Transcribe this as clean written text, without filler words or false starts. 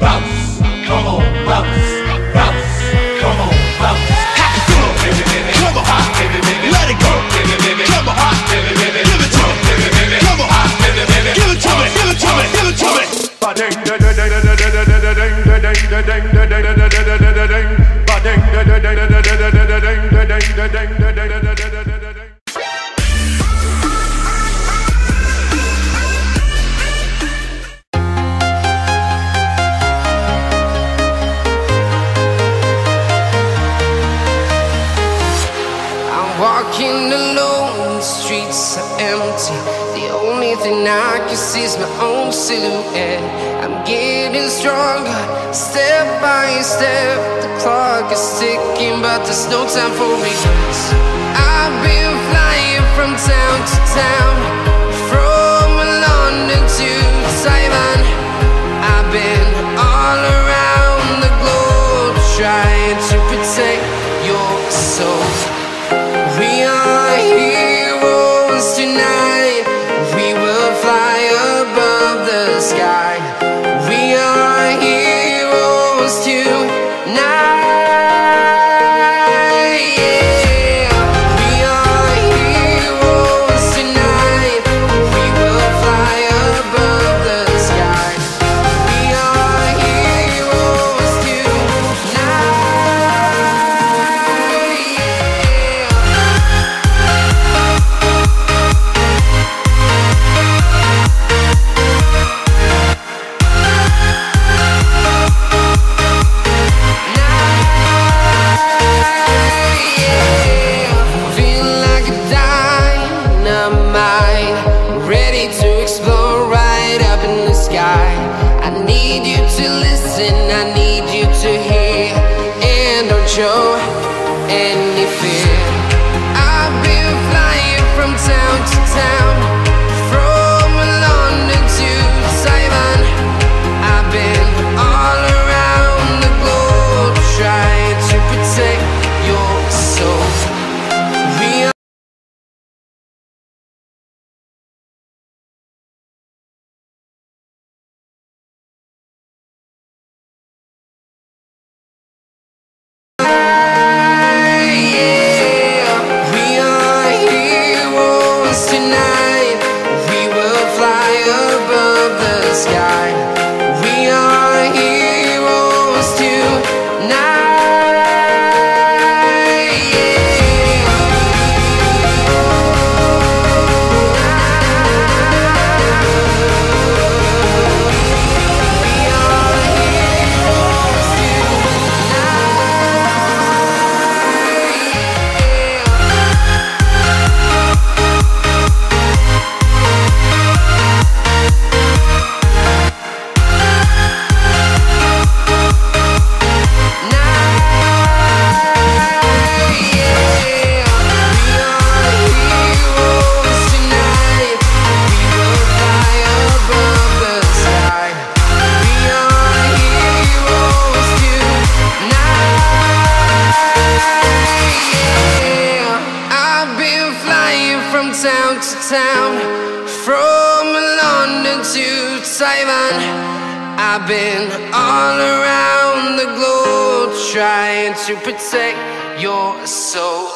bounce, come on, bounce, bounce, come on, bounce. How you doing? Come on, let it go. Come on, give it to me. Come on, give it to me, give it to me, give it to me. Ba-ding, da-da-da-da-da-da-da-da-ding, da-ding, da-da-da-da-da-da-da-ding, ba-ding, da-da-da-da-da-da-da-ding, da-ding, da-ding. Walking alone, the streets are empty. The only thing I can see is my own silhouette. I'm getting stronger, step by step. The clock is ticking, but there's no time for regrets. I've been flying from town to town, from London to Taiwan. I've been all around the globe, trying to protect your soul. We are heroes tonight. We will fly above the sky. We are heroes tonight. Yeah. We are heroes tonight. We will fly above the sky. We are heroes tonight. I need you to hear and don't show any fear. I've been flying from town to town, from London to Taiwan. I've been all around the globe, trying to protect your soul. We are tonight. We will fly above the sky. We are heroes tonight. Town to town, from London to Taiwan. I've been all around the globe, trying to protect your soul.